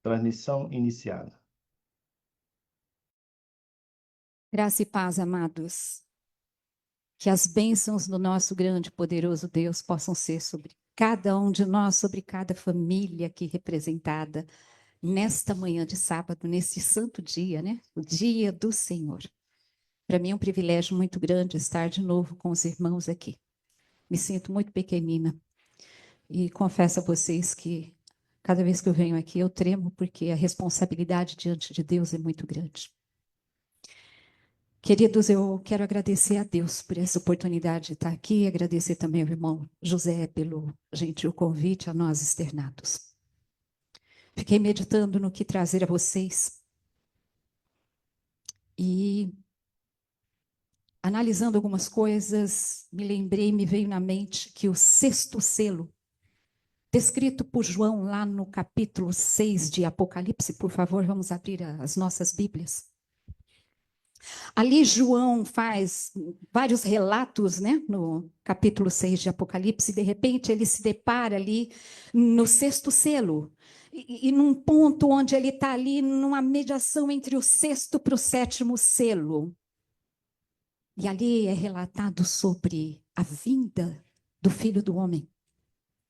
Transmissão iniciada. Graça e paz, amados. Que as bênçãos do nosso grande e poderoso Deus possam ser sobre cada um de nós, sobre cada família aqui representada nesta manhã de sábado, nesse santo dia, né? O dia do Senhor. Para mim é um privilégio muito grande estar de novo com os irmãos aqui. Me sinto muito pequenina e confesso a vocês que cada vez que eu venho aqui eu tremo porque a responsabilidade diante de Deus é muito grande. Queridos, eu quero agradecer a Deus por essa oportunidade de estar aqui e agradecer também ao irmão José pelo gentil convite a nós externados. Fiquei meditando no que trazer a vocês e analisando algumas coisas, me veio na mente que o sexto selo, descrito por João lá no capítulo 6 de Apocalipse, por favor, vamos abrir as nossas Bíblias. Ali João faz vários relatos, né, no capítulo 6 de Apocalipse, e de repente ele se depara ali no sexto selo, e num ponto onde ele está ali numa mediação entre o sexto para o sétimo selo. E ali é relatado sobre a vinda do Filho do Homem,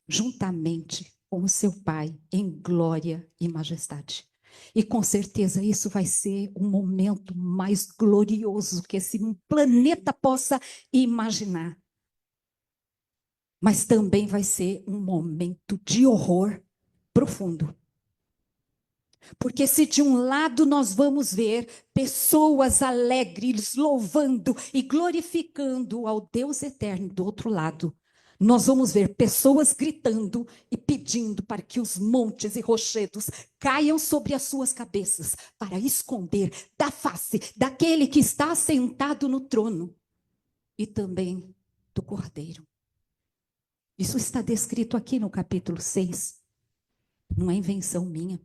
juntamente com o seu Pai, em glória e majestade. E com certeza isso vai ser um momento mais glorioso que esse planeta possa imaginar. Mas também vai ser um momento de horror profundo. Porque se de um lado nós vamos ver pessoas alegres, louvando e glorificando ao Deus eterno, do outro lado, nós vamos ver pessoas gritando e pedindo para que os montes e rochedos caiam sobre as suas cabeças, para esconder da face daquele que está sentado no trono e também do Cordeiro. Isso está descrito aqui no capítulo 6, não é invenção minha.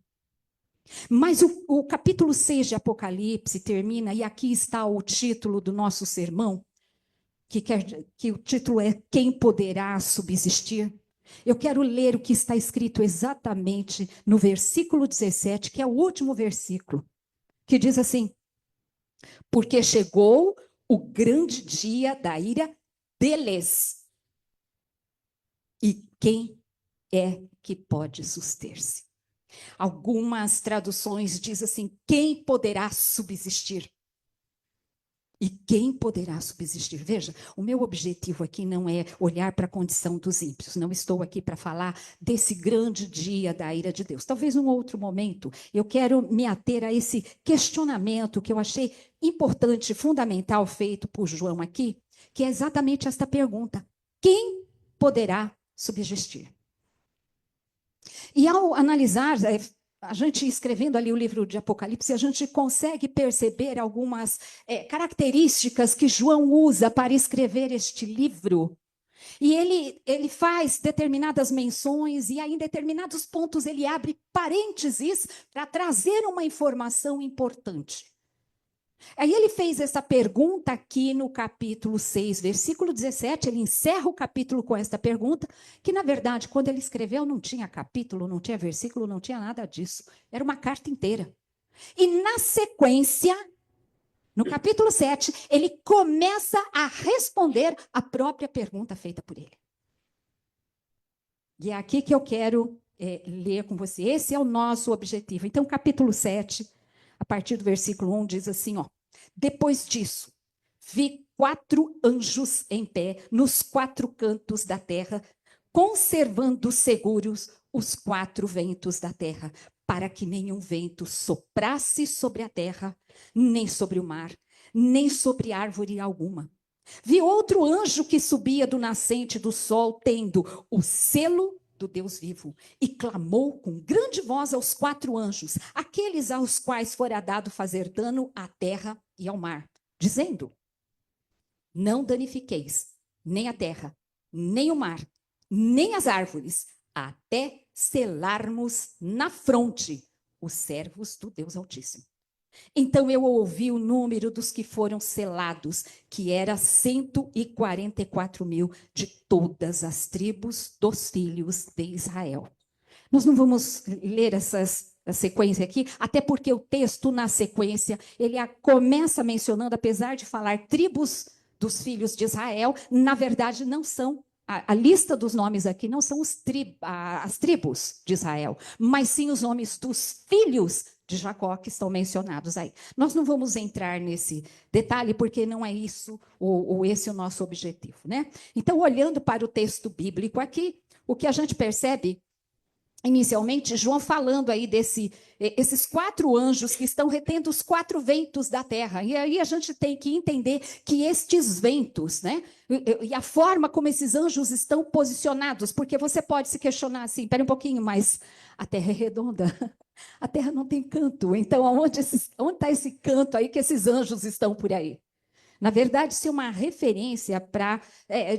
Mas o capítulo 6 de Apocalipse termina, e aqui está o título do nosso sermão, que o título é Quem Poderá Subsistir? Eu quero ler o que está escrito exatamente no versículo 17, que é o último versículo, que diz assim: porque chegou o grande dia da ira deles, e quem é que pode suster-se? Algumas traduções dizem assim: quem poderá subsistir? E quem poderá subsistir? Veja, o meu objetivo aqui não é olhar para a condição dos ímpios. Não estou aqui para falar desse grande dia da ira de Deus. Talvez num outro momento eu quero me ater a esse questionamento que eu achei importante, fundamental, feito por João aqui, que é exatamente esta pergunta: quem poderá subsistir? E ao analisar, a gente escrevendo ali o livro de Apocalipse, a gente consegue perceber algumas características que João usa para escrever este livro. E ele faz determinadas menções, e aí em determinados pontos ele abre parênteses para trazer uma informação importante. Aí ele fez essa pergunta aqui no capítulo 6, versículo 17, ele encerra o capítulo com esta pergunta, que na verdade, quando ele escreveu, não tinha capítulo, não tinha versículo, não tinha nada disso. Era uma carta inteira. E na sequência, no capítulo 7, ele começa a responder a própria pergunta feita por ele. E é aqui que eu quero ler com você. Esse é o nosso objetivo. Então, capítulo 7, a partir do versículo 1, diz assim, ó: depois disso, vi 4 anjos em pé nos 4 cantos da terra, conservando seguros os 4 ventos da terra, para que nenhum vento soprasse sobre a terra, nem sobre o mar, nem sobre árvore alguma. Vi outro anjo que subia do nascente do sol, tendo o selo do Deus vivo, e clamou com grande voz aos 4 anjos, aqueles aos quais fora dado fazer dano à terra e ao mar, dizendo: não danifiqueis nem a terra, nem o mar, nem as árvores, até selarmos na fronte os servos do Deus Altíssimo. Então eu ouvi o número dos que foram selados, que era 144.000 de todas as tribos dos filhos de Israel. Nós não vamos ler essas sequência aqui, até porque o texto, na sequência, ele começa mencionando, apesar de falar tribos dos filhos de Israel, na verdade não são, a lista dos nomes aqui não são as tribos de Israel, mas sim os nomes dos filhos de Jacó que estão mencionados aí. Nós não vamos entrar nesse detalhe, porque não é isso, ou esse é o nosso objetivo, né? Então, olhando para o texto bíblico aqui, o que a gente percebe inicialmente, João falando aí esses 4 anjos que estão retendo os 4 ventos da terra. E aí a gente tem que entender que estes ventos, né? E a forma como esses anjos estão posicionados, porque você pode se questionar assim, espera um pouquinho, mas a terra é redonda. A terra não tem canto. Então, onde está esse canto aí que esses anjos estão por aí? Na verdade, isso é uma referência para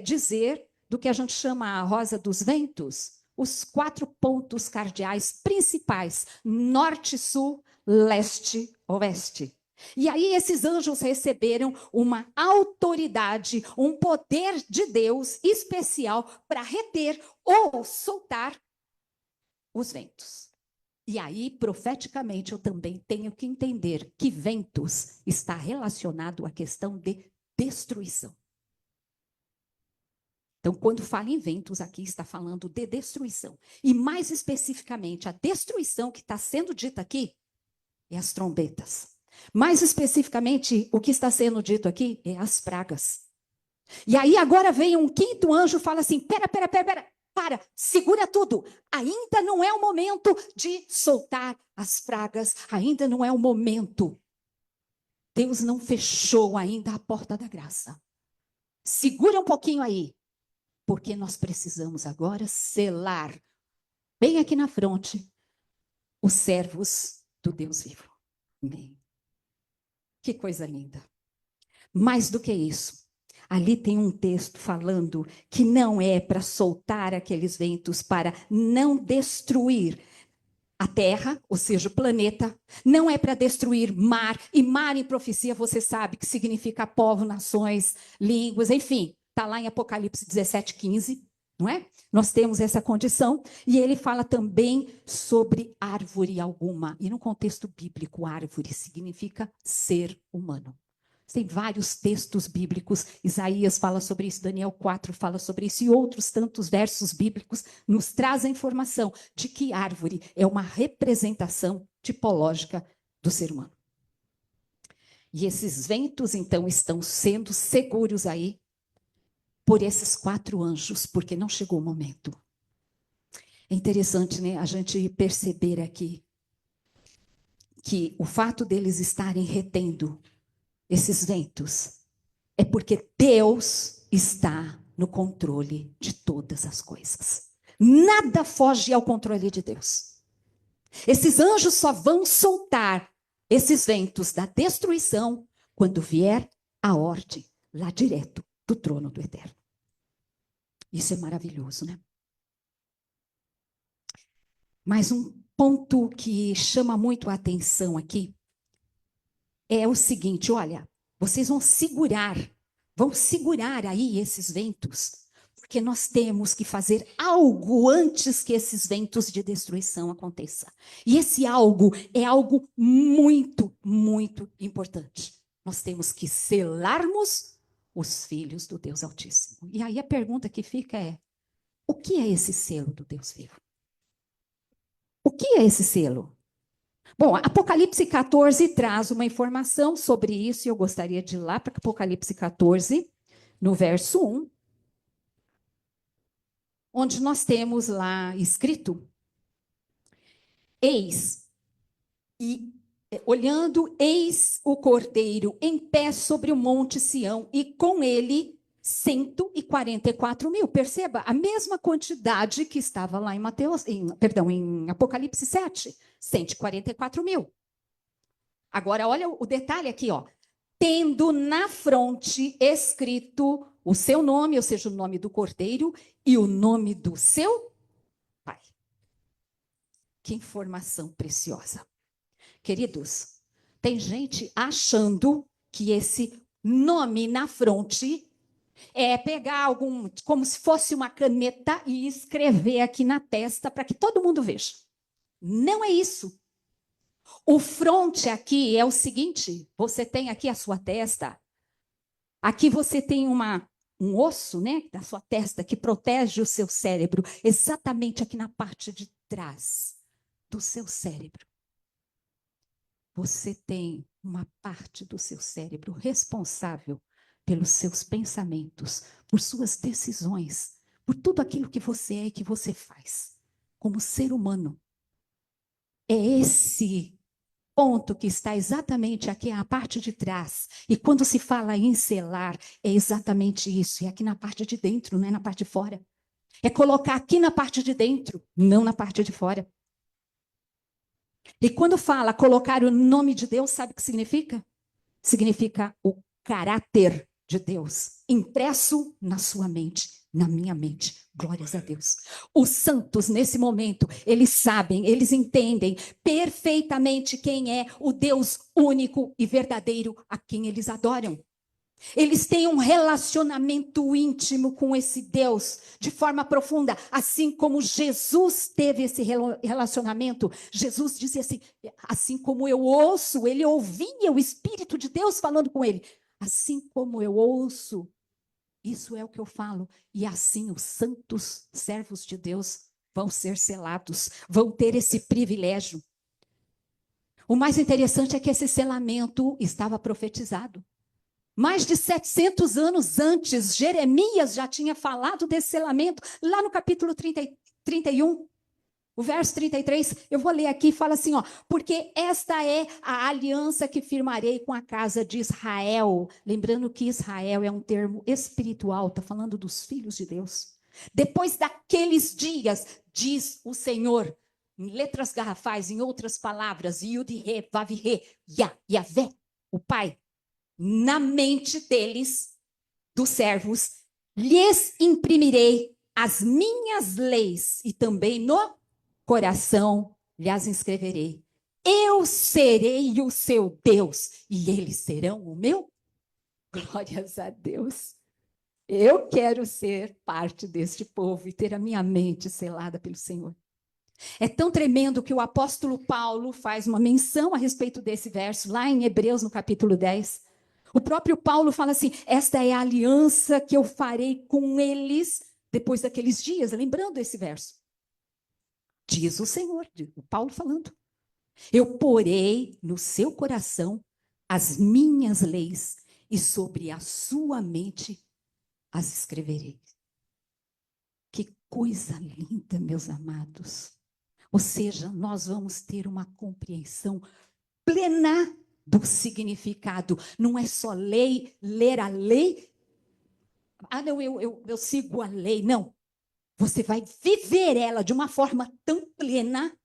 dizer do que a gente chama a rosa dos ventos, os 4 pontos cardeais principais: norte, sul, leste, oeste. E aí esses anjos receberam uma autoridade, um poder de Deus especial para reter ou soltar os ventos. E aí, profeticamente, eu também tenho que entender que ventos está relacionado à questão de destruição. Então, quando fala em ventos, aqui está falando de destruição. E mais especificamente, a destruição que está sendo dita aqui é as trombetas. Mais especificamente, o que está sendo dito aqui é as pragas. E aí agora vem um 5º anjo e fala assim, pera, para, segura tudo. Ainda não é o momento de soltar as pragas, ainda não é o momento. Deus não fechou ainda a porta da graça. Segura um pouquinho aí. Porque nós precisamos agora selar, bem aqui na fronte, os servos do Deus vivo. Amém. Que coisa linda. Mais do que isso, ali tem um texto falando que não é para soltar aqueles ventos, para não destruir a terra, ou seja, o planeta, não é para destruir mar, e mar em profecia você sabe que significa povo, nações, línguas, enfim. Está lá em Apocalipse 17:15, não é? Nós temos essa condição, e ele fala também sobre árvore alguma. E no contexto bíblico, árvore significa ser humano. Tem vários textos bíblicos, Isaías fala sobre isso, Daniel 4 fala sobre isso, e outros tantos versos bíblicos nos trazem a informação de que árvore é uma representação tipológica do ser humano. E esses ventos, então, estão sendo seguros aí por esses 4 anjos, porque não chegou o momento. É interessante, né, a gente perceber aqui que o fato deles estarem retendo esses ventos é porque Deus está no controle de todas as coisas. Nada foge ao controle de Deus. Esses anjos só vão soltar esses ventos da destruição quando vier a ordem lá direto do trono do Eterno. Isso é maravilhoso, né? Mas um ponto que chama muito a atenção aqui é o seguinte, olha, vocês vão segurar aí esses ventos, porque nós temos que fazer algo antes que esses ventos de destruição aconteçam. E esse algo é algo muito, muito importante. Nós temos que selarmos os filhos do Deus Altíssimo. E aí a pergunta que fica é, o que é esse selo do Deus vivo? O que é esse selo? Bom, Apocalipse 14 traz uma informação sobre isso, e eu gostaria de ir lá para Apocalipse 14, no verso 1, onde nós temos lá escrito, eis, e olhando, eis o Cordeiro em pé sobre o monte Sião, e com ele 144 mil. Perceba, a mesma quantidade que estava lá em Apocalipse 7, 144 mil. Agora, olha o detalhe aqui, ó. Tendo na fronte escrito o seu nome, ou seja, o nome do Cordeiro, e o nome do seu Pai. Que informação preciosa. Queridos, tem gente achando que esse nome na fronte é pegar como se fosse uma caneta e escrever aqui na testa para que todo mundo veja. Não é isso. O fronte aqui é o seguinte: você tem aqui a sua testa, aqui você tem um osso, né, da sua testa que protege o seu cérebro, exatamente aqui na parte de trás do seu cérebro. Você tem uma parte do seu cérebro responsável pelos seus pensamentos, por suas decisões, por tudo aquilo que você é e que você faz como ser humano. É esse ponto que está exatamente aqui, a parte de trás. E quando se fala em selar, é exatamente isso. É aqui na parte de dentro, não é na parte de fora. É colocar aqui na parte de dentro, não na parte de fora. E quando fala colocar o nome de Deus, sabe o que significa? Significa o caráter de Deus impresso na sua mente, na minha mente. Glórias a Deus. Os santos, nesse momento, eles sabem, eles entendem perfeitamente quem é o Deus único e verdadeiro a quem eles adoram. Eles têm um relacionamento íntimo com esse Deus de forma profunda, assim como Jesus teve esse relacionamento. Jesus dizia assim como eu ouço, ele ouvia o Espírito de Deus falando com ele. Assim como eu ouço, isso é o que eu falo. E assim os santos servos de Deus vão ser selados, vão ter esse privilégio. O mais interessante é que esse selamento estava profetizado. Mais de 700 anos antes, Jeremias já tinha falado desse selamento, lá no capítulo 31, o verso 33. Eu vou ler aqui, fala assim, ó, porque esta é a aliança que firmarei com a casa de Israel. Lembrando que Israel é um termo espiritual, está falando dos filhos de Deus. Depois daqueles dias, diz o Senhor, em letras garrafais, em outras palavras, Yud-He, Vav-He, Yahvé, o Pai, na mente deles, dos servos, lhes imprimirei as minhas leis e também no coração lhes escreverei. Eu serei o seu Deus e eles serão o meu. Glórias a Deus. Eu quero ser parte deste povo e ter a minha mente selada pelo Senhor. É tão tremendo que o apóstolo Paulo faz uma menção a respeito desse verso, lá em Hebreus, no capítulo 10. O próprio Paulo fala assim: esta é a aliança que eu farei com eles depois daqueles dias. Lembrando esse verso. Diz o Senhor, o Paulo falando. Eu porei no seu coração as minhas leis e sobre a sua mente as escreverei. Que coisa linda, meus amados. Ou seja, nós vamos ter uma compreensão plena do significado. Não é só lei, ler a lei. Ah, não, eu sigo a lei. Não. Você vai viver ela de uma forma tão plena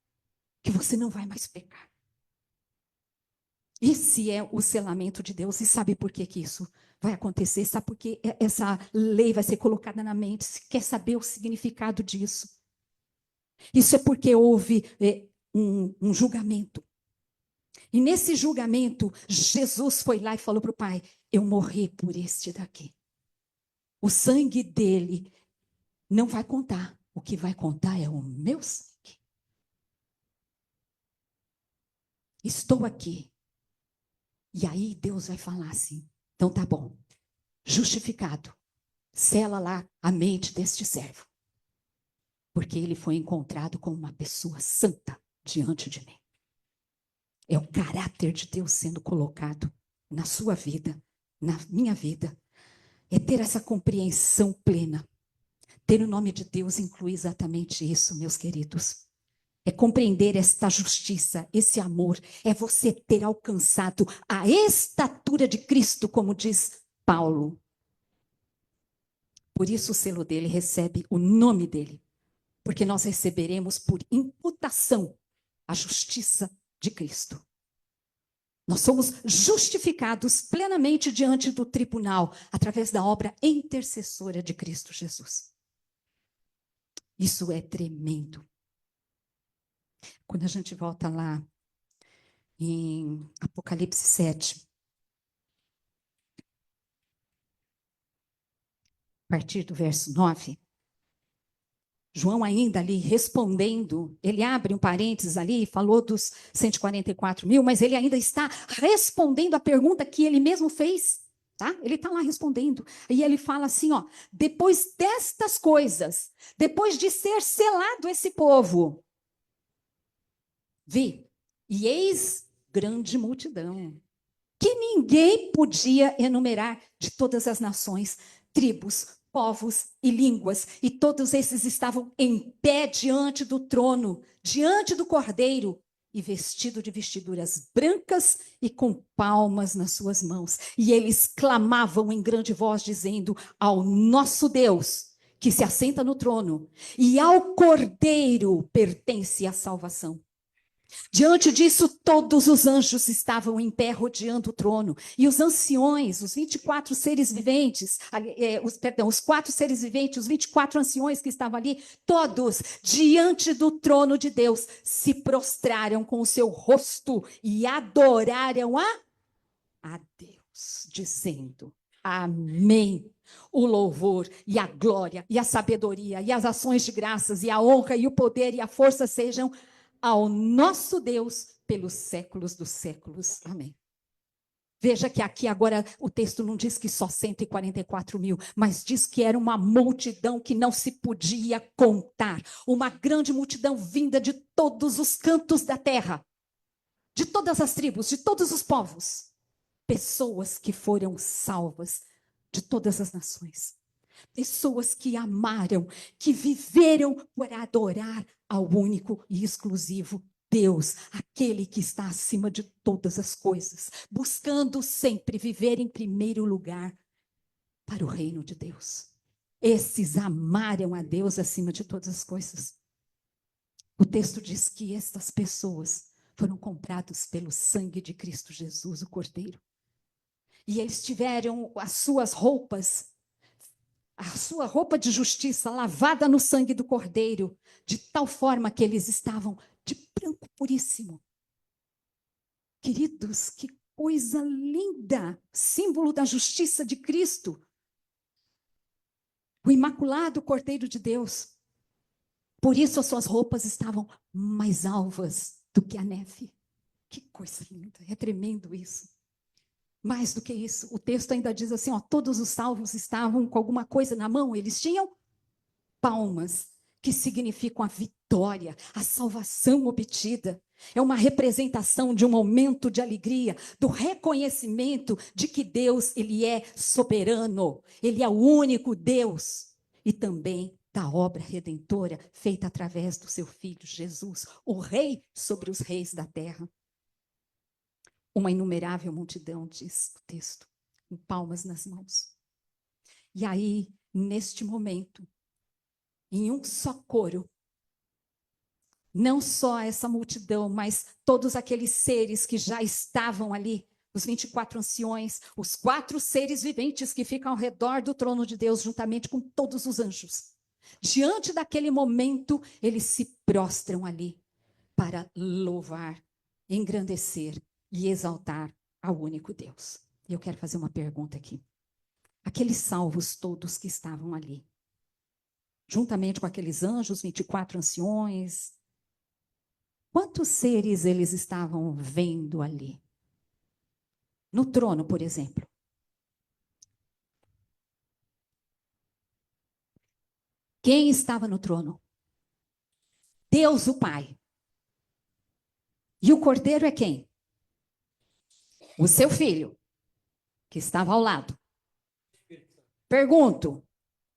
que você não vai mais pecar. Esse é o selamento de Deus. E sabe por que isso vai acontecer? Sabe por que essa lei vai ser colocada na mente? Você quer saber o significado disso? Isso é porque houve um julgamento. E nesse julgamento, Jesus foi lá e falou para o Pai: eu morri por este daqui. O sangue dele não vai contar. O que vai contar é o meu sangue. Estou aqui. E aí Deus vai falar assim: então tá bom, justificado. Sela lá a mente deste servo. Porque ele foi encontrado como uma pessoa santa diante de mim. É o caráter de Deus sendo colocado na sua vida, na minha vida. É ter essa compreensão plena. Ter o nome de Deus inclui exatamente isso, meus queridos. É compreender esta justiça, esse amor. É você ter alcançado a estatura de Cristo, como diz Paulo. Por isso o selo dele recebe o nome dele. Porque nós receberemos por imputação a justiça de Cristo. Nós somos justificados plenamente diante do tribunal através da obra intercessora de Cristo Jesus. Isso é tremendo. Quando a gente volta lá em Apocalipse 7, a partir do verso 9, João ainda ali respondendo, ele abre um parênteses ali, falou dos 144 mil, mas ele ainda está respondendo a pergunta que ele mesmo fez, tá? Ele está lá respondendo. E ele fala assim, ó, depois destas coisas, depois de ser selado esse povo, vi, e eis grande multidão, que ninguém podia enumerar, de todas as nações, tribos, povos e línguas, e todos esses estavam em pé diante do trono, diante do Cordeiro, e vestido de vestiduras brancas e com palmas nas suas mãos. E eles clamavam em grande voz, dizendo: ao nosso Deus, que se assenta no trono, e ao Cordeiro pertence a salvação. Diante disso, todos os anjos estavam em pé rodeando o trono. E os anciões, os 24 seres viventes, os 4 seres viventes, os 24 anciões que estavam ali, todos diante do trono de Deus, se prostraram com o seu rosto e adoraram a Deus, dizendo: amém. O louvor e a glória e a sabedoria e as ações de graças e a honra e o poder e a força sejam ao nosso Deus pelos séculos dos séculos. Amém. Veja que aqui agora o texto não diz que só 144 mil, mas diz que era uma multidão que não se podia contar. Uma grande multidão vinda de todos os cantos da terra, de todas as tribos, de todos os povos. Pessoas que foram salvas de todas as nações. Pessoas que amaram, que viveram por adorar ao único e exclusivo Deus, aquele que está acima de todas as coisas, buscando sempre viver em primeiro lugar para o reino de Deus. Esses amaram a Deus acima de todas as coisas. O texto diz que estas pessoas foram compradas pelo sangue de Cristo Jesus, o Cordeiro. E eles tiveram as suas roupas, a sua roupa de justiça lavada no sangue do Cordeiro, de tal forma que eles estavam de branco puríssimo. Queridos, que coisa linda! Símbolo da justiça de Cristo. O imaculado Cordeiro de Deus. Por isso as suas roupas estavam mais alvas do que a neve. Que coisa linda, é tremendo isso. Mais do que isso, o texto ainda diz assim, ó, todos os salvos estavam com alguma coisa na mão, eles tinham palmas, que significam a vitória, a salvação obtida. É uma representação de um momento de alegria, do reconhecimento de que Deus, ele é soberano, ele é o único Deus, e também da obra redentora feita através do seu Filho Jesus, o Rei sobre os reis da terra. Uma inumerável multidão, diz o texto, com palmas nas mãos. E aí, neste momento, em um só coro, não só essa multidão, mas todos aqueles seres que já estavam ali, os 24 anciões, os 4 seres viventes que ficam ao redor do trono de Deus, juntamente com todos os anjos. Diante daquele momento, eles se prostram ali para louvar, engrandecer e exaltar ao único Deus. E eu quero fazer uma pergunta aqui. Aqueles salvos todos que estavam ali, juntamente com aqueles anjos, 24 anciões, quantos seres eles estavam vendo ali? No trono, por exemplo. Quem estava no trono? Deus, o Pai. E o Cordeiro é quem? O seu filho, que estava ao lado. Pergunto,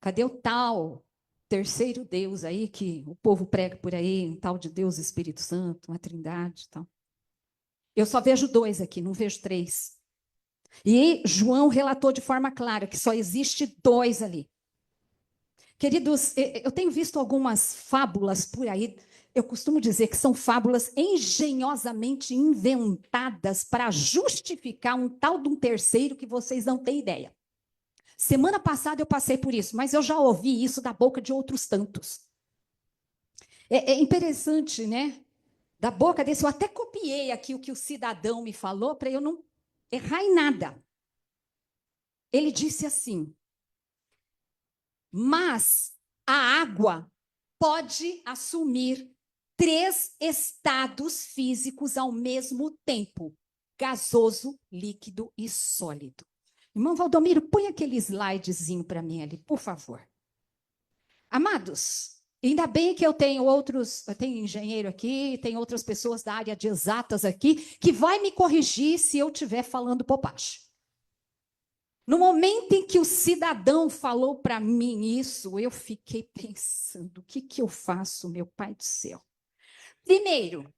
cadê o tal terceiro Deus aí que o povo prega por aí, um tal de Deus Espírito Santo, uma trindade e tal? Eu só vejo 2 aqui, não vejo 3. E João relatou de forma clara que só existe 2 ali. Queridos, eu tenho visto algumas fábulas por aí. Eu costumo dizer que são fábulas engenhosamente inventadas para justificar um tal de um terceiro que vocês não têm ideia. Semana passada eu passei por isso, mas eu já ouvi isso da boca de outros tantos. É interessante, né? Da boca desse, eu até copiei aqui o que o cidadão me falou para eu não errar em nada. Ele disse assim: mas a água pode assumir 3 estados físicos ao mesmo tempo: gasoso, líquido e sólido. Irmão Valdomiro, põe aquele slidezinho para mim ali, por favor. Amados, ainda bem que eu tenho engenheiro aqui, tem outras pessoas da área de exatas aqui, que vai me corrigir se eu estiver falando bobagem. No momento em que o cidadão falou para mim isso, eu fiquei pensando, o que eu faço, meu Pai do céu? Primeiro,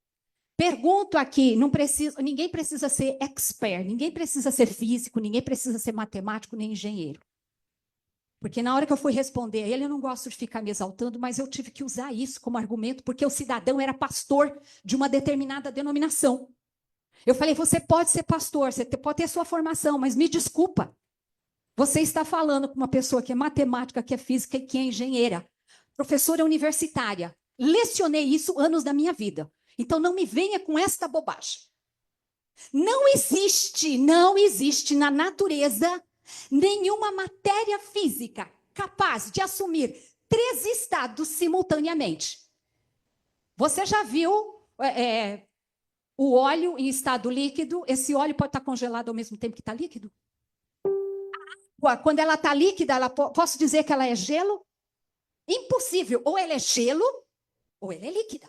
pergunto aqui, ninguém precisa ser expert, ninguém precisa ser físico, ninguém precisa ser matemático nem engenheiro. Porque na hora que eu fui responder a ele, eu não gosto de ficar me exaltando, mas eu tive que usar isso como argumento, porque o cidadão era pastor de uma determinada denominação. Eu falei, você pode ser pastor, você pode ter sua formação, mas me desculpa. Você está falando com uma pessoa que é matemática, que é física e que é engenheira, professora universitária. Lecionei isso anos da minha vida. Então não me venha com esta bobagem. Não existe na natureza nenhuma matéria física capaz de assumir 3 estados simultaneamente. Você já viu o óleo em estado líquido? Esse óleo pode estar congelado ao mesmo tempo que está líquido? Quando ela está líquida, posso dizer que ela é gelo? Impossível. Ou ela é gelo, ou ela é líquida.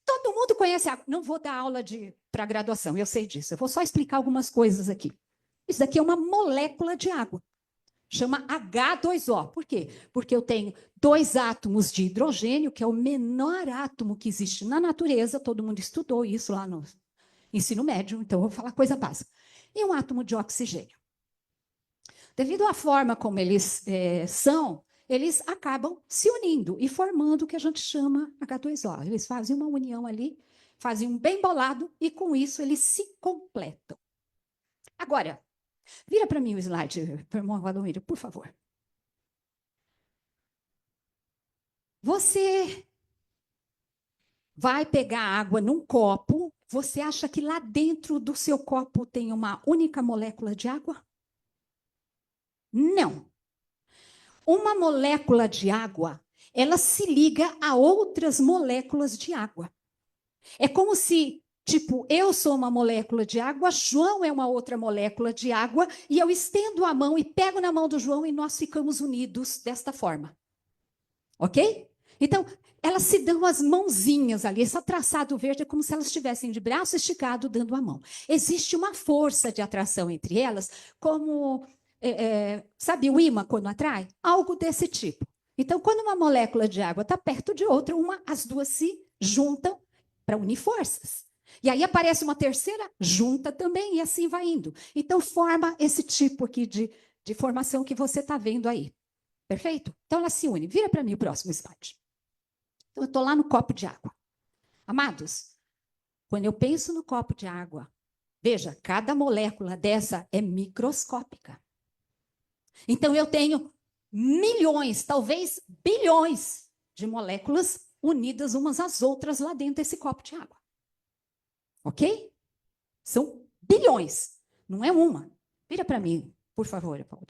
Todo mundo conhece água. Não vou dar aula para graduação, eu sei disso. Eu vou só explicar algumas coisas aqui. Isso daqui é uma molécula de água. Chama H2O. Por quê? Porque eu tenho 2 átomos de hidrogênio, que é o menor átomo que existe na natureza. Todo mundo estudou isso lá no ensino médio, então eu vou falar coisa básica. E um átomo de oxigênio. Devido à forma como eles são, eles acabam se unindo e formando o que a gente chama H2O. Eles fazem uma união ali, fazem um bem bolado e com isso eles se completam. Agora, vira para mim o slide, irmão Valdomiro, por favor. Você vai pegar água num copo, você acha que lá dentro do seu copo tem uma única molécula de água? Não. Uma molécula de água, ela se liga a outras moléculas de água. É como se, tipo, eu sou uma molécula de água, João é uma outra molécula de água, e eu estendo a mão e pego na mão do João e nós ficamos unidos desta forma. Ok? Então, elas se dão as mãozinhas ali. Esse traçado verde é como se elas estivessem de braço esticado dando a mão. Existe uma força de atração entre elas, como... sabe o ímã quando atrai? Algo desse tipo. Então, quando uma molécula de água está perto de outra, as duas se juntam para unir forças. E aí aparece uma terceira, junta também, e assim vai indo. Então, forma esse tipo aqui de formação que você está vendo aí. Perfeito? Então, ela se une. Vira para mim o próximo slide. Então, eu estou lá no copo de água. Amados, quando eu penso no copo de água, veja, cada molécula dessa é microscópica. Então, eu tenho milhões, talvez bilhões de moléculas unidas umas às outras lá dentro desse copo de água. Ok? São bilhões, não é uma. Vira para mim, por favor, Paulo.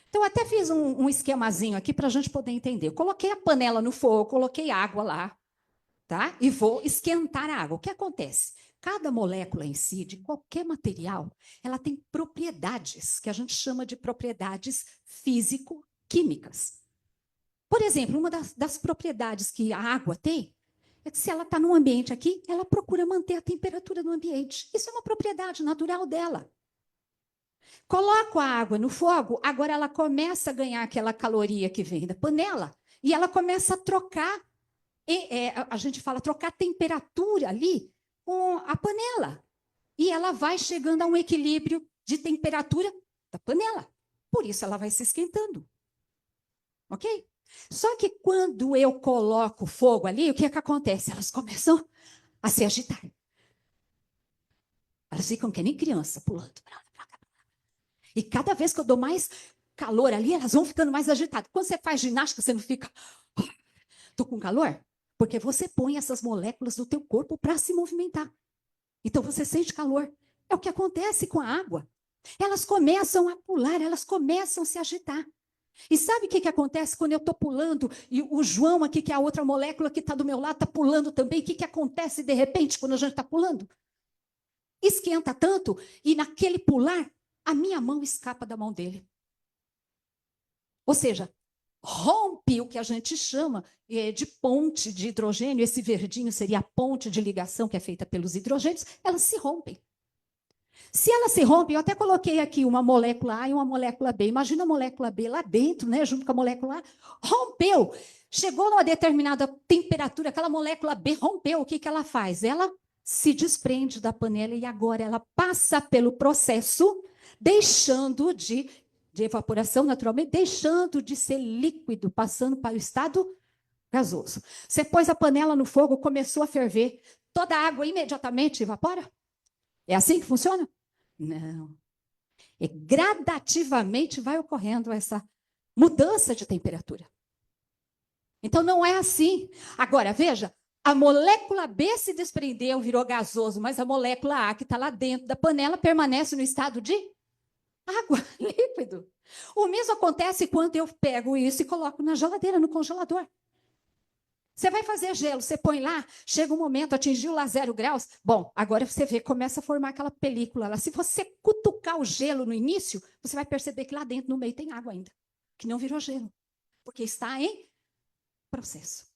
Então, eu até fiz um esquemazinho aqui para a gente poder entender. Eu coloquei a panela no fogo, coloquei água lá, tá? E vou esquentar a água. O que acontece? Cada molécula em si, de qualquer material, ela tem propriedades que a gente chama de propriedades físico-químicas. Por exemplo, uma das propriedades que a água tem é que se ela está num ambiente aqui, ela procura manter a temperatura do ambiente. Isso é uma propriedade natural dela. Coloco a água no fogo, agora ela começa a ganhar aquela caloria que vem da panela e ela começa a trocar, a gente fala trocar temperatura ali com a panela. E ela vai chegando a um equilíbrio de temperatura da panela. Por isso ela vai se esquentando. Ok? Só que quando eu coloco fogo ali, o que é que acontece? Elas começam a se agitar. Elas ficam que nem criança, pulando. E cada vez que eu dou mais calor ali, elas vão ficando mais agitadas. Quando você faz ginástica, você não fica... Estou com calor? Porque você põe essas moléculas do teu corpo para se movimentar. Então, você sente calor. É o que acontece com a água. Elas começam a pular, elas começam a se agitar. E sabe o que acontece quando eu estou pulando e o João aqui, que é a outra molécula que está do meu lado, está pulando também? O que acontece de repente quando a gente está pulando? Esquenta tanto e naquele pular, a minha mão escapa da mão dele. Ou seja, rompe o que a gente chama de ponte de hidrogênio. Esse verdinho seria a ponte de ligação que é feita pelos hidrogênios. Elas se rompem. Se ela se rompe, eu até coloquei aqui uma molécula A e uma molécula B. Imagina a molécula B lá dentro, né, junto com a molécula A, rompeu. Chegou numa determinada temperatura, aquela molécula B rompeu. O que ela faz? Ela se desprende da panela e agora ela passa pelo processo, deixando de evaporação, naturalmente, deixando de ser líquido, passando para o estado gasoso. Você pôs a panela no fogo, começou a ferver, toda a água imediatamente evapora? É assim que funciona? Não. E gradativamente vai ocorrendo essa mudança de temperatura. Então não é assim. Agora, veja, a molécula B se desprendeu, virou gasoso, mas a molécula A, que está lá dentro da panela, permanece no estado de água, líquido. O mesmo acontece quando eu pego isso e coloco na geladeira, no congelador. Você vai fazer gelo, você põe lá, chega um momento, atingiu lá 0 graus. Bom, agora você vê, começa a formar aquela película lá. Se você cutucar o gelo no início, você vai perceber que lá dentro, no meio, tem água ainda, que não virou gelo, porque está em processo.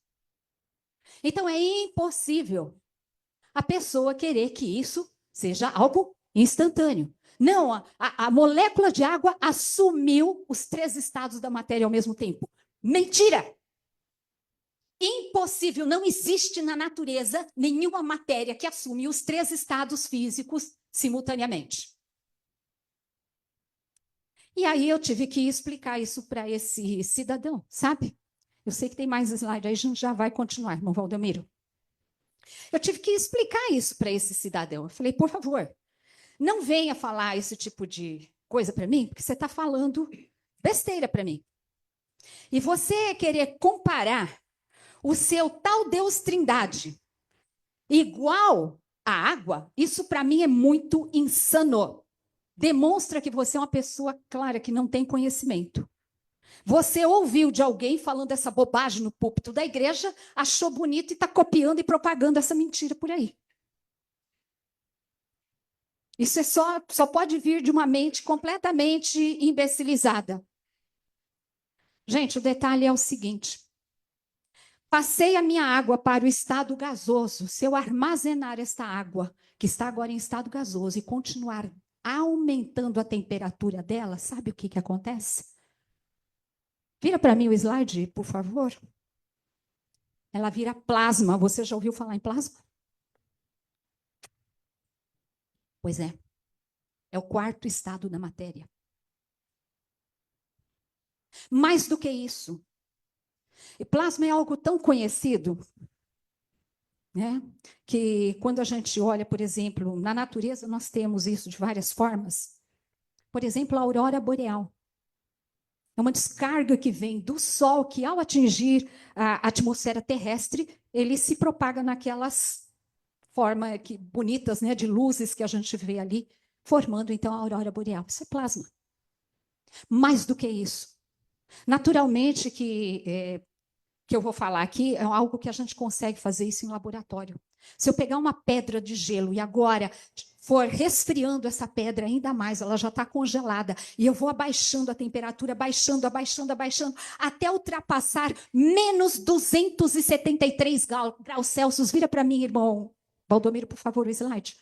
Então, é impossível a pessoa querer que isso seja algo instantâneo. Não, a molécula de água assumiu os 3 estados da matéria ao mesmo tempo. Mentira! Impossível, não existe na natureza nenhuma matéria que assume os 3 estados físicos simultaneamente. E aí eu tive que explicar isso para esse cidadão, sabe? Eu sei que tem mais slide, aí a gente já vai continuar, irmão Valdomiro. Eu tive que explicar isso para esse cidadão. Eu falei, por favor, não venha falar esse tipo de coisa para mim, porque você está falando besteira para mim. E você querer comparar o seu tal Deus Trindade igual à água, isso para mim é muito insano. Demonstra que você é uma pessoa, clara, que não tem conhecimento. Você ouviu de alguém falando essa bobagem no púlpito da igreja, achou bonito e está copiando e propagando essa mentira por aí. Isso só pode vir de uma mente completamente imbecilizada. Gente, o detalhe é o seguinte. Passei a minha água para o estado gasoso. Se eu armazenar esta água, que está agora em estado gasoso, e continuar aumentando a temperatura dela, sabe o que acontece? Vira para mim o slide, por favor. Ela vira plasma. Você já ouviu falar em plasma? Pois é. É o 4º estado da matéria. Mais do que isso. E plasma é algo tão conhecido, né, que quando a gente olha, por exemplo, na natureza, nós temos isso de várias formas. Por exemplo, a aurora boreal. É uma descarga que vem do Sol, que ao atingir a atmosfera terrestre, ele se propaga naquelas formas bonitas, né, de luzes que a gente vê ali, formando então a aurora boreal. Isso é plasma. Mais do que isso. Naturalmente que eu vou falar aqui é algo que a gente consegue fazer isso em laboratório. Se eu pegar uma pedra de gelo e agora for resfriando essa pedra ainda mais, ela já está congelada, e eu vou abaixando a temperatura, abaixando, até ultrapassar menos 273 graus Celsius. Vira para mim, irmão Valdomiro, por favor, o slide.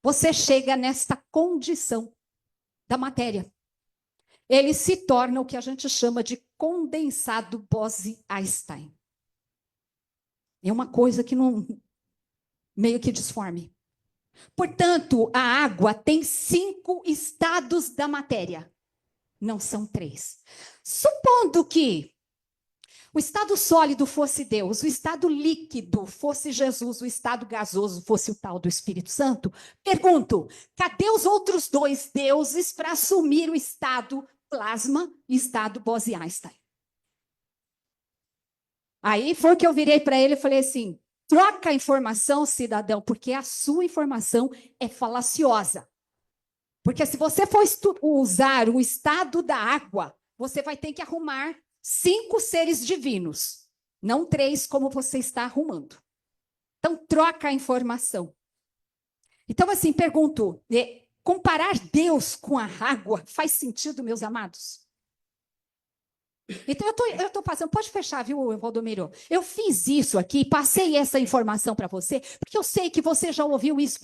Você chega nesta condição da matéria. Ele se torna o que a gente chama de condensado Bose-Einstein. É uma coisa que não meio que disforme. Portanto, a água tem 5 estados da matéria, não são 3. Supondo que o estado sólido fosse Deus, o estado líquido fosse Jesus, o estado gasoso fosse o tal do Espírito Santo, pergunto, cadê os outros 2 deuses para assumir o estado plasma e estado Bose-Einstein? Aí foi que eu virei para ele e falei assim, troca a informação, cidadão, porque a sua informação é falaciosa. Porque se você for usar o estado da água você vai ter que arrumar 5 seres divinos, não 3 como você está arrumando. Então, troca a informação. Então, assim, pergunto, comparar Deus com a água faz sentido, meus amados? Então, eu tô passando, pode fechar, viu, Valdomiro? Eu fiz isso aqui, passei essa informação para você, porque eu sei que você já ouviu isso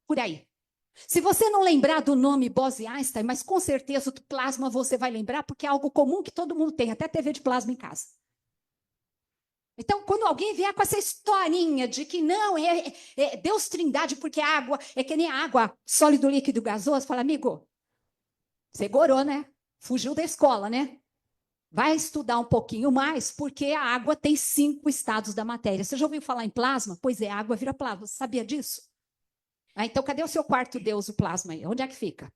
por aí. Se você não lembrar do nome Bose-Einstein, mas com certeza do plasma você vai lembrar, porque é algo comum que todo mundo tem, até TV de plasma em casa. Então, quando alguém vier com essa historinha de que não, é Deus Trindade, porque a água é que nem a água, sólido, líquido, gasoso, fala, amigo, você gorou, né? Fugiu da escola, né? Vai estudar um pouquinho mais, porque a água tem 5 estados da matéria. Você já ouviu falar em plasma? Pois é, a água vira plasma. Você sabia disso? Então, cadê o seu quarto Deus, o plasma aí? Onde é que fica?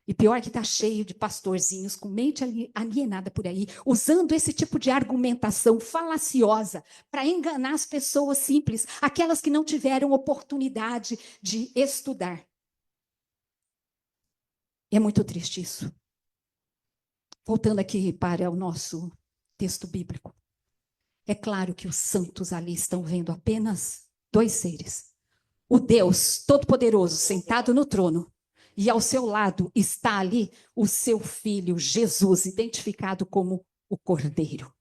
E pior que está cheio de pastorzinhos com mente alienada por aí, usando esse tipo de argumentação falaciosa para enganar as pessoas simples, aquelas que não tiveram oportunidade de estudar. É muito triste isso. Voltando aqui para o nosso texto bíblico. É claro que os santos ali estão vendo apenas 2 seres. O Deus Todo-Poderoso sentado no trono. E ao seu lado está ali o seu filho Jesus, identificado como o Cordeiro.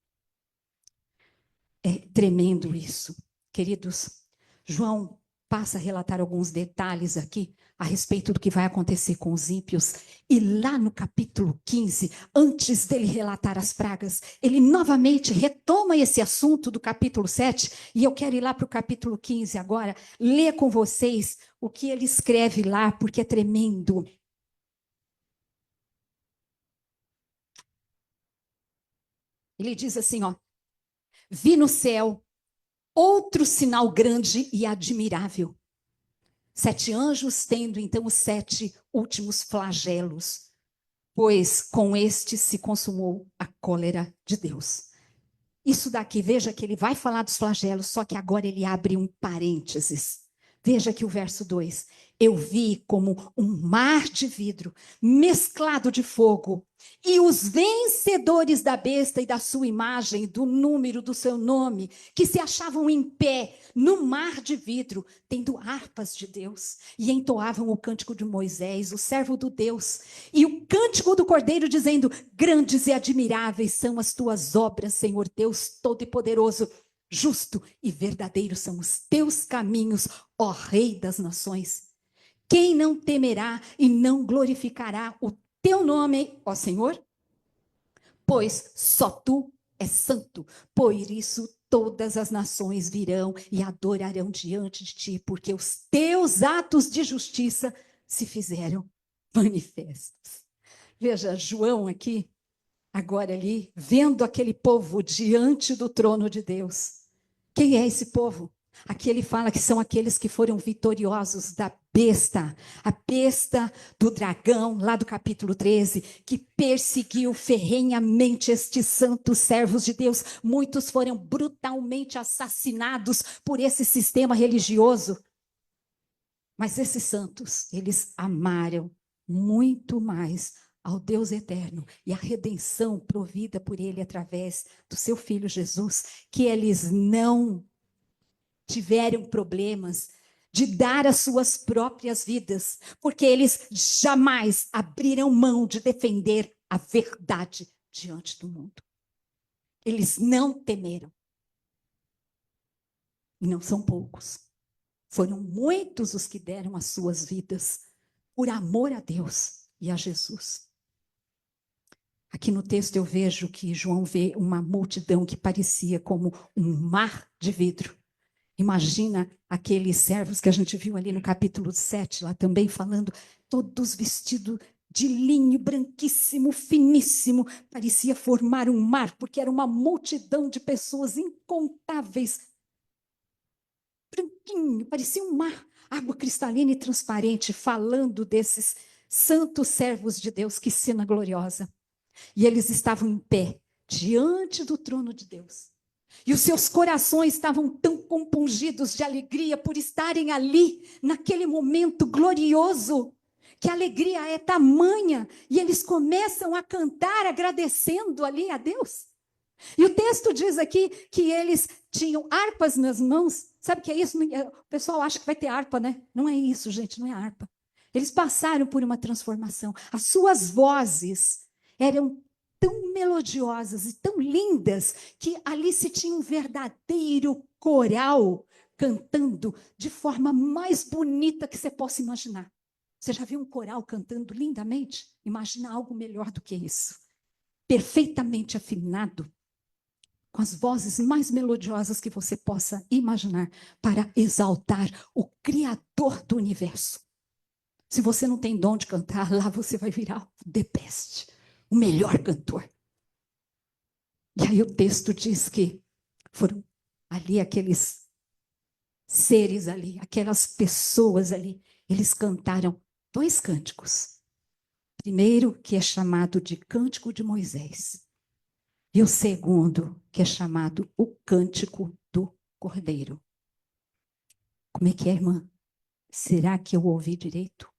É tremendo isso. Queridos, João passa a relatar alguns detalhes aqui a respeito do que vai acontecer com os ímpios. E lá no capítulo 15, antes dele relatar as pragas, ele novamente retoma esse assunto do capítulo 7. E eu quero ir lá para o capítulo 15 agora, ler com vocês o que ele escreve lá, porque é tremendo. Ele diz assim, ó, vi no céu outro sinal grande e admirável. 7 anjos tendo então os 7 últimos flagelos, pois com este se consumou a cólera de Deus. Isso daqui, veja que ele vai falar dos flagelos, só que agora ele abre um parênteses. Veja aqui o verso 2. Eu vi como um mar de vidro mesclado de fogo, e os vencedores da besta e da sua imagem, do número do seu nome, que se achavam em pé no mar de vidro, tendo harpas de Deus, e entoavam o cântico de Moisés, o servo do Deus, e o cântico do Cordeiro, dizendo: grandes e admiráveis são as tuas obras, Senhor Deus Todo-Poderoso. Justo e verdadeiro são os teus caminhos, ó Rei das nações. Quem não temerá e não glorificará o teu nome, ó Senhor? Pois só tu és santo. Por isso todas as nações virão e adorarão diante de ti, porque os teus atos de justiça se fizeram manifestos. Veja, João aqui, agora ali, vendo aquele povo diante do trono de Deus. Quem é esse povo? Aqui ele fala que são aqueles que foram vitoriosos da besta, a besta do dragão, lá do capítulo 13, que perseguiu ferrenhamente estes santos servos de Deus. Muitos foram brutalmente assassinados por esse sistema religioso. Mas esses santos, eles amaram muito mais ao Deus eterno e a redenção provida por ele através do seu filho Jesus, que eles não tiveram problemas de dar as suas próprias vidas, porque eles jamais abriram mão de defender a verdade diante do mundo. Eles não temeram. E não são poucos. Foram muitos os que deram as suas vidas por amor a Deus e a Jesus. Aqui no texto eu vejo que João vê uma multidão que parecia como um mar de vidro. Imagina aqueles servos que a gente viu ali no capítulo 7, lá também falando, todos vestidos de linho branquíssimo, finíssimo, parecia formar um mar, porque era uma multidão de pessoas incontáveis. Branquinho, parecia um mar, água cristalina e transparente, falando desses santos servos de Deus, que cena gloriosa. E eles estavam em pé, diante do trono de Deus. E os seus corações estavam tão compungidos de alegria por estarem ali, naquele momento glorioso, que a alegria é tamanha, e eles começam a cantar agradecendo ali a Deus. E o texto diz aqui que eles tinham harpas nas mãos. Sabe o que é isso? O pessoal acha que vai ter harpa, né? Não é isso, gente, não é harpa. Eles passaram por uma transformação. As suas vozes eram tão melodiosas e tão lindas que ali se tinha um verdadeiro coral cantando de forma mais bonita que você possa imaginar. Você já viu um coral cantando lindamente? Imagina algo melhor do que isso. Perfeitamente afinado, com as vozes mais melodiosas que você possa imaginar, para exaltar o Criador do universo. Se você não tem dom de cantar, lá você vai virar the best, o melhor cantor. E aí o texto diz que foram ali aqueles seres ali, aquelas pessoas ali, eles cantaram 2 cânticos. Primeiro, que é chamado de Cântico de Moisés. E o segundo, que é chamado o Cântico do Cordeiro. Como é que é, irmã? Será que eu ouvi direito?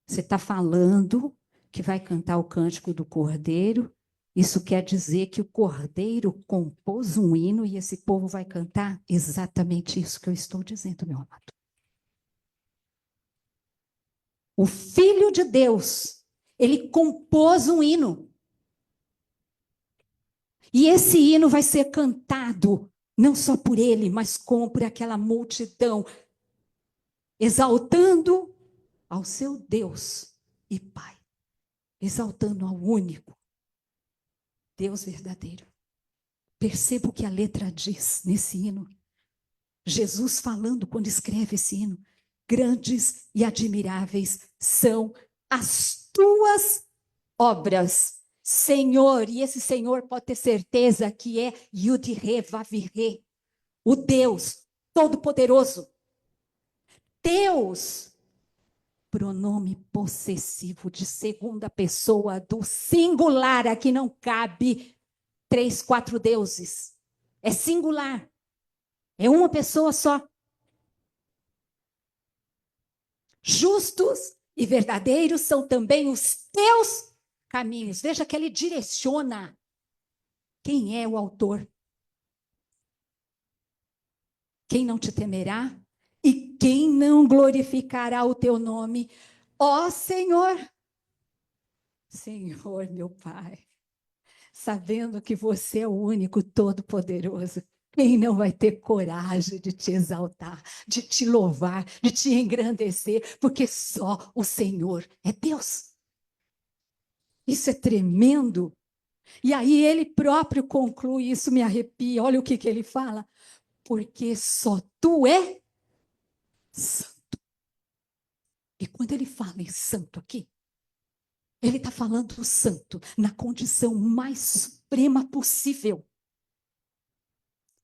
Você está falando que vai cantar o Cântico do Cordeiro? Isso quer dizer que o Cordeiro compôs um hino e esse povo vai cantar? Exatamente isso que eu estou dizendo, meu amado. O Filho de Deus, ele compôs um hino. E esse hino vai ser cantado não só por ele, mas como por aquela multidão, exaltando ao seu Deus e Pai, exaltando ao único Deus verdadeiro. Perceba o que a letra diz nesse hino. Jesus falando quando escreve esse hino. Grandes e admiráveis são as tuas obras, Senhor. E esse Senhor pode ter certeza que é Yud-Re, Vav-Re, o Deus Todo-Poderoso. Deus, pronome possessivo de segunda pessoa do singular. Aqui não cabe 3, 4 deuses. É singular. É uma pessoa só. Justos e verdadeiros são também os teus caminhos. Veja que ele direciona. Quem é o autor? Quem não te temerá? E quem não glorificará o teu nome? Ó Senhor! Senhor, meu Pai, sabendo que você é o único todo-poderoso, quem não vai ter coragem de te exaltar, de te louvar, de te engrandecer, porque só o Senhor é Deus. Isso é tremendo. E aí ele próprio conclui, isso me arrepia, olha o que ele fala. Porque só tu é santo. E quando ele fala em santo aqui, ele está falando santo na condição mais suprema possível.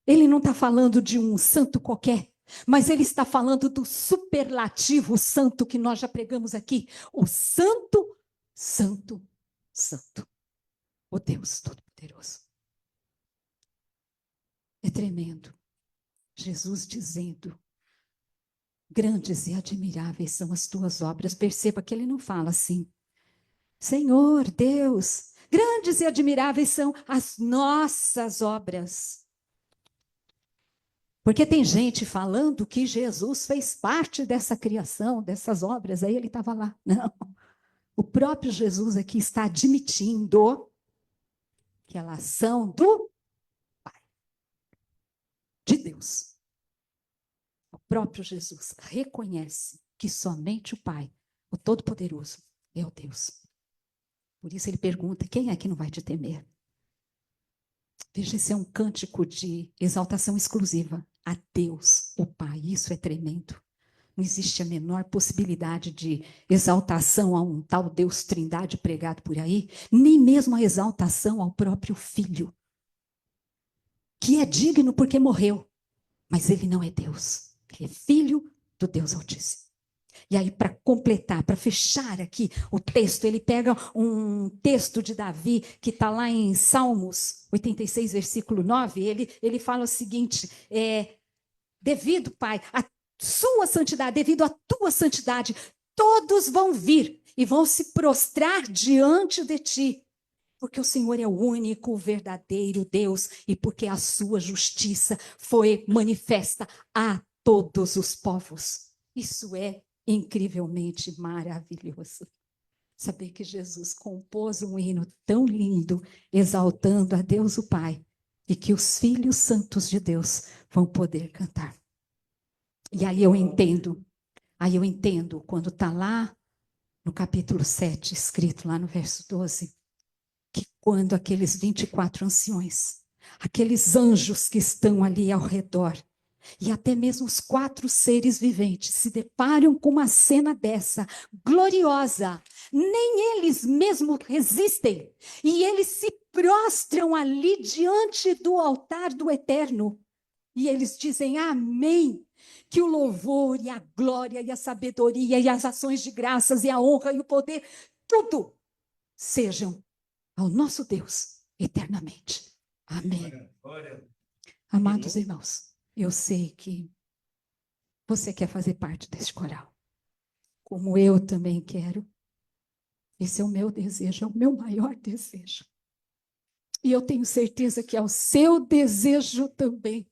Ele não está falando de um santo qualquer, mas ele está falando do superlativo santo que nós já pregamos aqui. O santo, santo, santo. O Deus Todo-Poderoso. É tremendo. Jesus dizendo, grandes e admiráveis são as tuas obras. Perceba que ele não fala assim, Senhor, Deus, grandes e admiráveis são as nossas obras. Porque tem gente falando que Jesus fez parte dessa criação, dessas obras, aí ele estava lá. Não. O próprio Jesus aqui está admitindo que elas são do Pai, de Deus. O próprio Jesus reconhece que somente o Pai, o Todo-Poderoso, é o Deus. Por isso ele pergunta, quem é que não vai te temer? Veja, esse é um cântico de exaltação exclusiva a Deus, o Pai. Isso é tremendo. Não existe a menor possibilidade de exaltação a um tal Deus Trindade pregado por aí, nem mesmo a exaltação ao próprio Filho, que é digno porque morreu, mas ele não é Deus. Ele é filho do Deus Altíssimo. E aí, para completar, para fechar aqui o texto, ele pega um texto de Davi, que está lá em Salmos 86, versículo 9, ele fala o seguinte, devido, Pai, à sua santidade, devido à tua santidade, todos vão vir e vão se prostrar diante de ti, porque o Senhor é o único verdadeiro Deus e porque a sua justiça foi manifesta a todos os povos. Isso é incrivelmente maravilhoso. Saber que Jesus compôs um hino tão lindo, exaltando a Deus o Pai, e que os filhos santos de Deus vão poder cantar. E aí eu entendo quando está lá no capítulo 7, escrito lá no verso 12, que quando aqueles 24 anciões, aqueles anjos que estão ali ao redor, e até mesmo os 4 seres viventes se deparam com uma cena dessa, gloriosa, nem eles mesmos resistem, e eles se prostram ali diante do altar do Eterno, e eles dizem amém, que o louvor e a glória e a sabedoria e as ações de graças e a honra e o poder, tudo sejam ao nosso Deus eternamente. Amém. Amados irmãos, eu sei que você quer fazer parte desse coral, como eu também quero. Esse é o meu desejo, é o meu maior desejo. E eu tenho certeza que é o seu desejo também.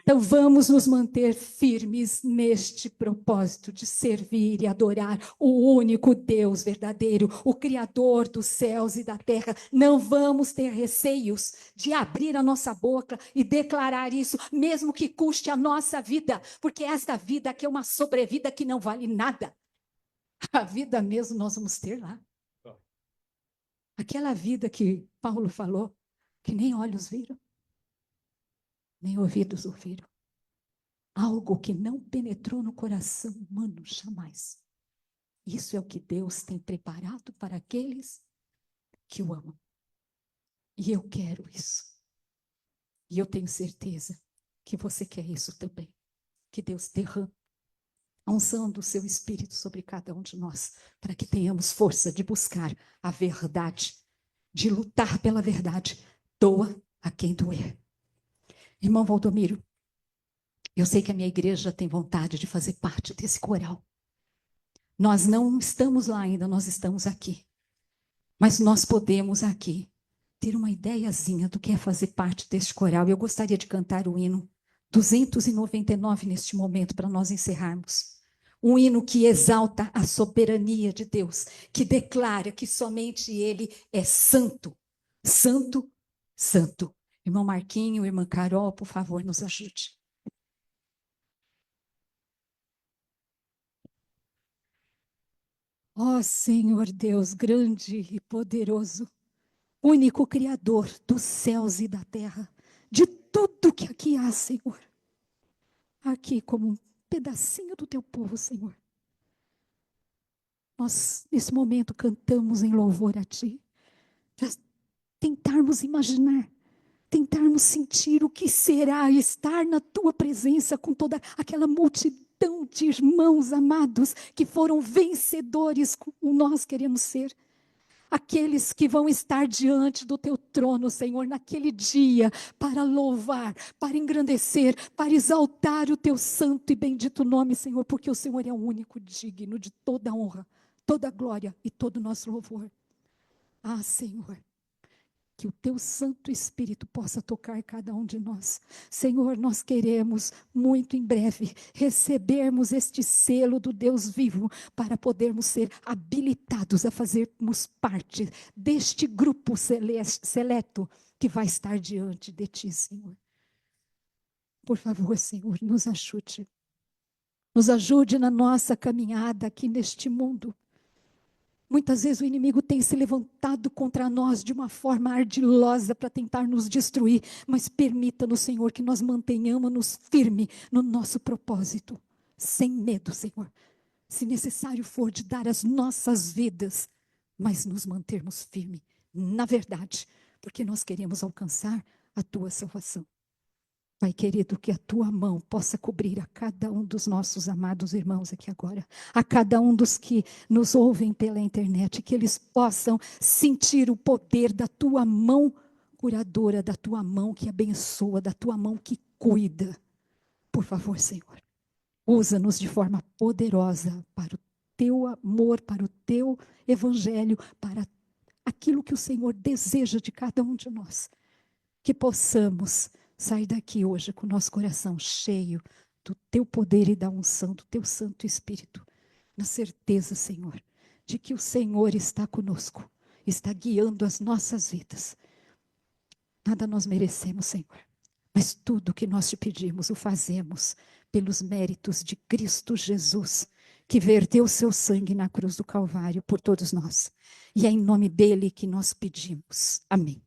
Então vamos nos manter firmes neste propósito de servir e adorar o único Deus verdadeiro, o Criador dos céus e da terra. Não vamos ter receios de abrir a nossa boca e declarar isso, mesmo que custe a nossa vida, porque esta vida aqui é uma sobrevida que não vale nada. A vida mesmo nós vamos ter lá. Aquela vida que Paulo falou, que nem olhos viram, nem ouvidos ouviram. Algo que não penetrou no coração humano jamais. Isso é o que Deus tem preparado para aqueles que o amam. E eu quero isso. E eu tenho certeza que você quer isso também. Que Deus derrame a unção do seu Espírito sobre cada um de nós, para que tenhamos força de buscar a verdade, de lutar pela verdade, doa a quem doer. Irmão Valdomiro, eu sei que a minha igreja tem vontade de fazer parte desse coral. Nós não estamos lá ainda, nós estamos aqui. Mas nós podemos aqui ter uma ideiazinha do que é fazer parte deste coral. Eu gostaria de cantar o hino 299 neste momento, para nós encerrarmos. Um hino que exalta a soberania de Deus, que declara que somente Ele é santo, santo, santo. Irmão Marquinho, irmã Carol, por favor, nos ajude. Ó Senhor Deus grande e poderoso, único Criador dos céus e da terra, de tudo que aqui há, Senhor. Aqui como um pedacinho do teu povo, Senhor. Nós, nesse momento, cantamos em louvor a Ti, para tentarmos imaginar, tentarmos sentir o que será estar na Tua presença com toda aquela multidão de irmãos amados que foram vencedores como nós queremos ser. Aqueles que vão estar diante do teu trono, Senhor, naquele dia, para louvar, para engrandecer, para exaltar o teu santo e bendito nome, Senhor, porque o Senhor é o único digno de toda honra, toda glória e todo o nosso louvor. Ah, Senhor, que o teu Santo Espírito possa tocar cada um de nós. Senhor, nós queremos muito em breve recebermos este selo do Deus vivo para podermos ser habilitados a fazermos parte deste grupo seleto que vai estar diante de ti, Senhor. Por favor, Senhor, nos ajude. Nos ajude na nossa caminhada aqui neste mundo. Muitas vezes o inimigo tem se levantado contra nós de uma forma ardilosa para tentar nos destruir, mas permita-nos, Senhor, que nós mantenhamos-nos firmes no nosso propósito, sem medo, Senhor. Se necessário for de dar as nossas vidas, mas nos mantermos firmes na verdade, porque nós queremos alcançar a tua salvação. Pai querido, que a tua mão possa cobrir a cada um dos nossos amados irmãos aqui agora, a cada um dos que nos ouvem pela internet, que eles possam sentir o poder da tua mão curadora, da tua mão que abençoa, da tua mão que cuida. Por favor, Senhor, usa-nos de forma poderosa para o teu amor, para o teu evangelho, para aquilo que o Senhor deseja de cada um de nós. Que possamos sair daqui hoje com o nosso coração cheio do teu poder e da unção do teu Santo Espírito, na certeza, Senhor, de que o Senhor está conosco, está guiando as nossas vidas. Nada nós merecemos, Senhor, mas tudo que nós te pedimos o fazemos pelos méritos de Cristo Jesus, que verteu seu sangue na cruz do Calvário por todos nós. E é em nome dele que nós pedimos. Amém.